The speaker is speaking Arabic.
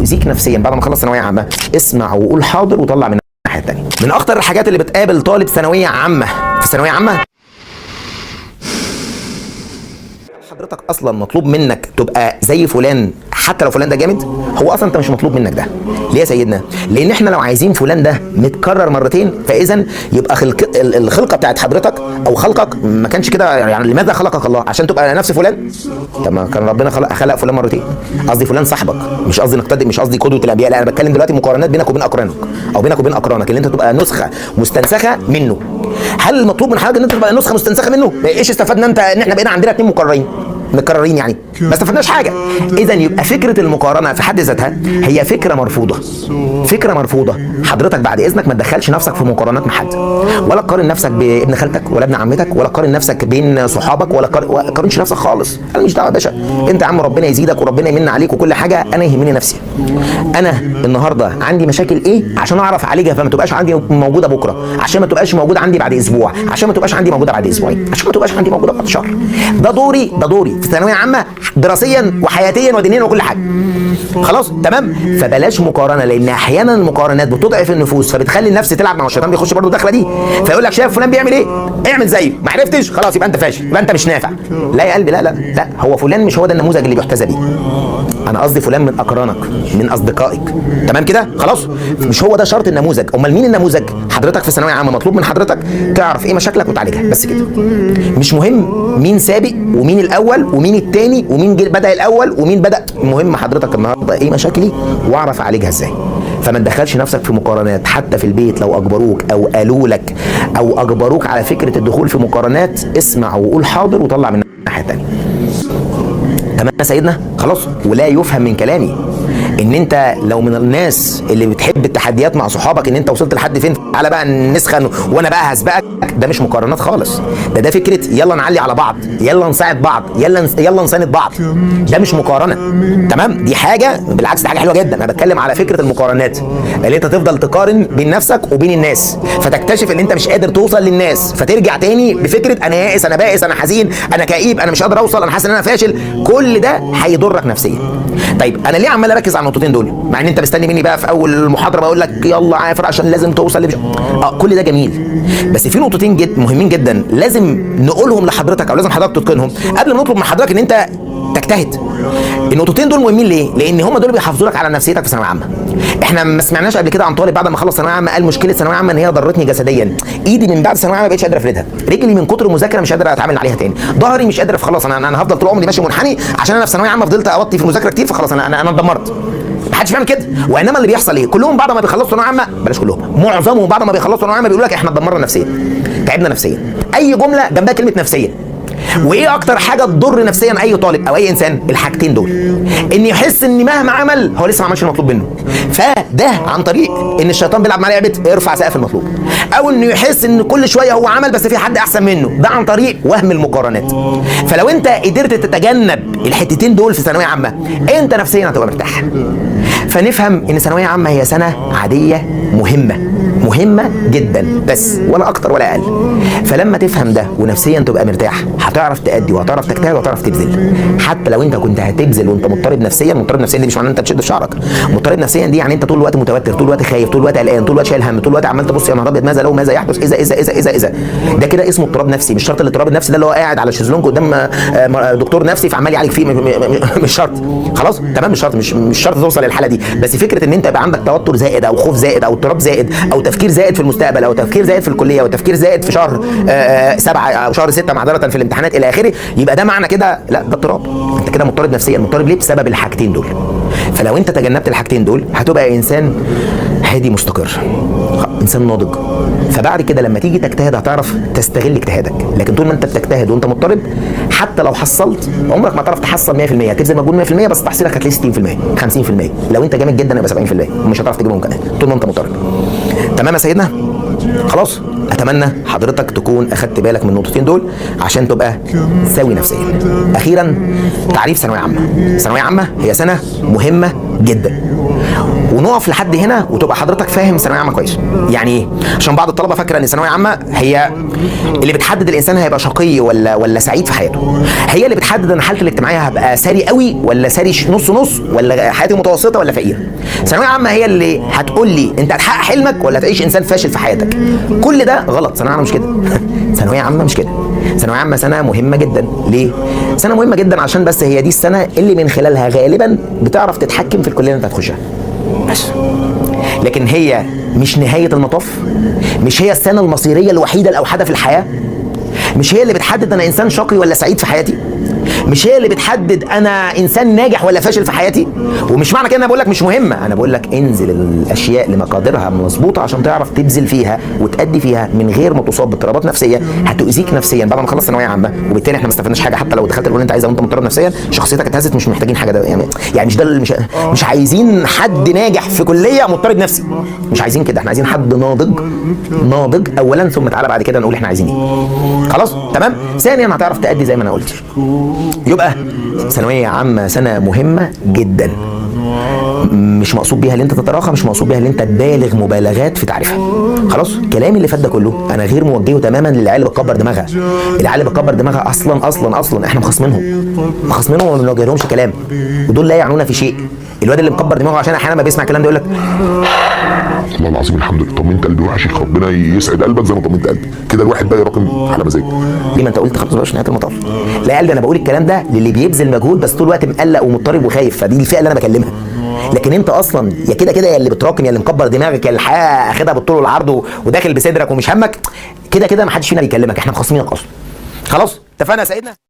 تمسيك نفسيا بعد ما خلص ثانويه عامه، اسمع وقول حاضر وطلع من الناحيه الثانيه. من اخطر الحاجات اللي بتقابل طالب ثانويه عامه في ثانويه عامه، حضرتك اصلا مطلوب منك تبقى زي فلان حتى لو فلان ده جامد. هو اصلا انت مش مطلوب منك ده. ليه يا سيدنا؟ لان احنا لو عايزين فلان ده متكرر مرتين، فاذا يبقى الخلقه بتاعت حضرتك او خلقك ما كانش كده. يعني لماذا خلقك الله؟ عشان تبقى نفس فلان؟ طب ما كان ربنا خلق فلان مرتين. قصدي فلان صاحبك، مش قصدي نقتدي، مش قصدي قدوه الانبياء، لا انا بتكلم دلوقتي مقارنات بينك وبين اقرانك او بينك وبين اقرانك، اللي انت تبقى نسخه مستنسخه منه. هل المطلوب من حضرتك ان انت تبقى نسخه مستنسخه منه؟ ايش استفدنا ان احنا بقينا عندنا 2 متكررين يعني ما استفدناش حاجه. اذا يبقى فكره المقارنه في حد ذاتها هي فكره مرفوضه. فكره مرفوضه. حضرتك بعد اذنك ما تدخلش نفسك في مقارنات مع حد، ولا تقارن نفسك بابن خالتك ولا ابن عمتك، ولا تقارن نفسك بين صحابك، ولا تقارنش نفسك خالص. انا مش دعوه يا باشا. انت يا عم ربنا يزيدك وربنا يمن عليك وكل حاجه، انا يهمني نفسي. انا النهارده عندي مشاكل ايه عشان اعرف اعالجها، فما تبقاش عندي موجوده بكره، عشان ما تبقاش موجوده عندي بعد اسبوع، عشان ما تبقاش عندي موجوده بعد اسبوعين، عشان ما تبقاش عندي موجوده بعد شهر. ده دوري في ثانويه عامه، دراسيا وحياتيا ودينيا وكل حاجه. خلاص تمام. فبلاش مقارنه، لان احيانا المقارنات بتضعف النفوس، فبتخلي النفس تلعب مع الشيطان. بيخش برضه الدخله دي، فيقول لك شايف فلان بيعمل ايه؟ اعمل زيه. ما عرفتش خلاص يبقى انت فاشل، يبقى انت مش نافع. لا يا قلبي، لا هو فلان مش هو ده النموذج اللي بيحتذى بيه. انا قصدي فلان من اقرانك، من اصدقائك. تمام كده؟ خلاص. مش هو ده شرط النموذج. امال مين النموذج؟ حضرتك في ثانويه عامه مطلوب من حضرتك تعرف ايه مشاكلك وتعالجها، بس كده. مش مهم مين سابق ومين الاول ومين الثاني ومين بدا الاول ومين بدا. المهم حضرتك النهارده ايه مشاكلي واعرف اعالجها ازاي. فما تدخلش نفسك في مقارنات حتى في البيت. لو اجبروك او قالوا لك او اجبروك على فكره الدخول في مقارنات، اسمع وقول حاضر وطلع من الناحيه الثانيه. تمام يا سيدنا؟ خلاص. ولا يفهم من كلامي ان انت لو من الناس اللي بتحب التحديات مع صحابك، ان انت وصلت لحد فين تعالى بقى نسخن وانا بقى هسبقك. ده مش مقارنات خالص. ده فكره يلا نعلي على بعض، يلا نساعد بعض، يلا نساند بعض. ده مش مقارنه. تمام؟ دي حاجه بالعكس، دي حاجه حلوه جدا. انا بتكلم على فكره المقارنات اللي انت تفضل تقارن بين نفسك وبين الناس، فتكتشف ان انت مش قادر توصل للناس، فترجع تاني بفكره انا يائس، انا بائس، انا حزين، انا كئيب، انا مش قادر اوصل، انا حاسس ان انا فاشل. كل ده هيضرك نفسيا. طيب انا ليه عمال اركز على النقطتين دول مع ان انت مستني مني بقى في اول المحاضره بقول لك يلا عافر عشان لازم توصل كل ده جميل، بس في نقطتين مهمين جدا لازم نقولهم لحضرتك او لازم حضرتك تتقنهم قبل ما نطلب من حضرتك ان انت تجتهد. النقطتين دول مهمين ليه؟ لان هم دول بيحافظوا لك على نفسيتك في ثانويه عامه. احنا ما سمعناش قبل كده عن طالب بعد ما خلص ثانويه عامه قال مشكله ثانويه عامه ان هي ضرتني جسديا، ايدي من بعد ثانويه عامه ما بقتش قادر افردها، رجلي من كتر المذاكره مش قادر اتعامل عليها تاني، ظهري مش قادر، خلاص انا هفضل طول عمري ماشي منحني عشان انا في ثانويه عامه فضلت اوطي في المذاكره كتير، فخلاص انا اتدمرت. محدش بيعمل كده. وانما اللي بيحصل ايه؟ كلهم بعد ما بيخلصوا ثانويه عامه، بلاش كلهم، معظمهم بعد ما بيخلصوا ثانويه عامه بيقول لك احنا اتدمرنا نفسيا، تعبنا نفسيا. اي جمله جنبها كلمه نفسيا. وايه اكتر حاجه تضر نفسيا اي طالب او اي انسان؟ الحاجتين دول، ان يحس ان مهما عمل هو لسه ما عملش المطلوب منه، فده عن طريق ان الشيطان بيلعب معاه لعبه ارفع سقف المطلوب، او انه يحس ان كل شويه هو عمل بس في حد احسن منه، ده عن طريق وهم المقارنات. فلو انت قدرت تتجنب الحتتين دول في ثانويه عامه، انت نفسيا هتبقى مرتاح. فنفهم ان ثانويه عامه هي سنه عاديه مهمه جدا، بس ولا اكتر ولا اقل. فلما تفهم ده ونفسيا تبقى مرتاح، هتعرف تأدي وهتعرف تجتهد وهتعرف تبذل. حتى لو انت كنت هتبذل وانت مضطرب نفسيا، مضطرب نفسيا دي مش معناه انت تشد في شعرك. مضطرب نفسيا دي يعني انت طول الوقت متوتر، طول الوقت خايف، طول الوقت قلقان، طول الوقت شايل هم، طول الوقت عمال تبص يا نهار ابيض ماذا لو ماذا يحدث اذا. ده كده اسمه اضطراب نفسي. مش شرط الاضطراب النفسي ده اللي هو قاعد على الشезлونج قدام دكتور نفسي فعمال يعالج فيه، مش شرط. خلاص تمام، مش شرط توصل للحاله دي. بس فكره ان انت يبقى عندك توتر زائد او خوف زائد او اضطراب زائد او تفكير زائد في المستقبل او تفكير زائد في الكليه او تفكير زائد في شهر 7 او شهر 6 معذره في الامتحانات الى اخره، يبقى ده معنى كده لا، ده اضطراب. انت كده مضطرب نفسيا. مضطرب ليه؟ بسبب الحاجتين دول. فلو انت تجنبت الحاجتين دول هتبقى انسان هادي مستقر، انسان ناضج. فبعد كده لما تيجي تجتهد هتعرف تستغل اجتهادك. لكن طول ما انت بتجتهد وانت مضطرب، حتى لو حصلت عمرك ما تعرف تحصل 100%. هتبذل مجهود 100% بس تحصيلك هتلاقي 60% 50%. لو انت جامد جدا يبقى 70% ومش هتعرف تجيبهم كمان طول ما انت مضطرب. تمام يا سيدنا؟ خلاص. اتمنى حضرتك تكون اخدت بالك من النقطتين دول عشان تبقى سوي نفسيا. اخيرا، تعريف ثانويه عامه. ثانويه عامه هي سنه مهمه جدا. ونقف لحد هنا وتبقى حضرتك فاهم ثانويه عامه كويس يعني ايه. عشان بعض الطلبه فاكره ان ثانويه عامه هي اللي بتحدد الانسان هيبقى شقي ولا سعيد في حياته، هي اللي بتحدد ان حالته الاجتماعيه هبقى ثري قوي ولا ثري نص نص، ولا حياتي متوسطه ولا فقير. ثانويه عامه هي اللي هتقول لي انت هتحقق حلمك ولا تعيش انسان فاشل في حياتك. كل ده غلط. ثانويه عامه مش كده. ثانويه عامه مش كده. ثانويه عامه سنه مهمه جدا. ليه؟ سنه مهمه جدا عشان بس هي دي السنه اللي من خلالها غالبا بتعرف تتحكم في الكليه اللي انت هتخشها بس. لكن هي مش نهايه المطاف، مش هي السنه المصيريه الوحيده الاوحده في الحياه، مش هي اللي بتحدد انا انسان شقي ولا سعيد في حياتي، مش هي اللي بتحدد انا انسان ناجح ولا فاشل في حياتي. ومش معنى كده انا بقول لك مش مهمه، انا بقول لك انزل الاشياء لمقاديرها مظبوطه عشان تعرف تبذل فيها وتأدي فيها من غير ما تصاب باضطرابات نفسيه هتؤذيك نفسيا بعد ما تخلص ثانويه عامه. وبالتالي احنا ما استفدناش حاجه. حتى لو دخلت الكليه اللي انت عايزها وانت مضطرب نفسيا، شخصيتك اتهزت، مش محتاجين حاجه ده يعني مش ده اللي مش عايزين حد ناجح في كليه مضطرب نفسي، مش عايزين كده. احنا عايزين حد ناضج اولا، ثم تعالى بعد كده نقول احنا عايزين ايه. خلاص تمام. ثانيا هتعرف تأدي زي ما انا قلت. يبقى ثانويه عامه سنه مهمه جدا، مش مقصود بيها اللي انت تتراخى، مش مقصود بيها اللي انت تبالغ مبالغات في تعريفها. خلاص كلامي اللي فات ده كله انا غير موجهه تماما للعيال اللي بتكبر دماغها. العيال اللي بتكبر دماغها اصلا احنا مخاصمينهم وما بنوجهلهمش كلام، ودول لا يعنونا في شيء. الواد اللي مكبر دماغه عشان احيانا ما بيسمع الكلام ده يقول لك والله العظيم الحمد لله طمنت قلبي وحش، ربنا يسعد قلبك زي ما طمنت قلبي كده. الواحد بقى يراكم على مزاجه. ليه ما انت قلت خلاص مش نهايه المطاف. لا يا قلبي انا بقول الكلام ده للي بيبذل مجهود بس طول الوقت مقلق ومضطرب وخايف، فدي الفئه اللي انا بكلمها. لكن انت اصلا يا كده يا اللي بتراكم يا اللي مكبر دماغك يا الحياه اخدها بالطول والعرض وداخل بصدرك ومش همك، كده ما حدش فينا بيكلمك، احنا مخاصمينك اصلا. خلاص اتفقنا يا سيدنا.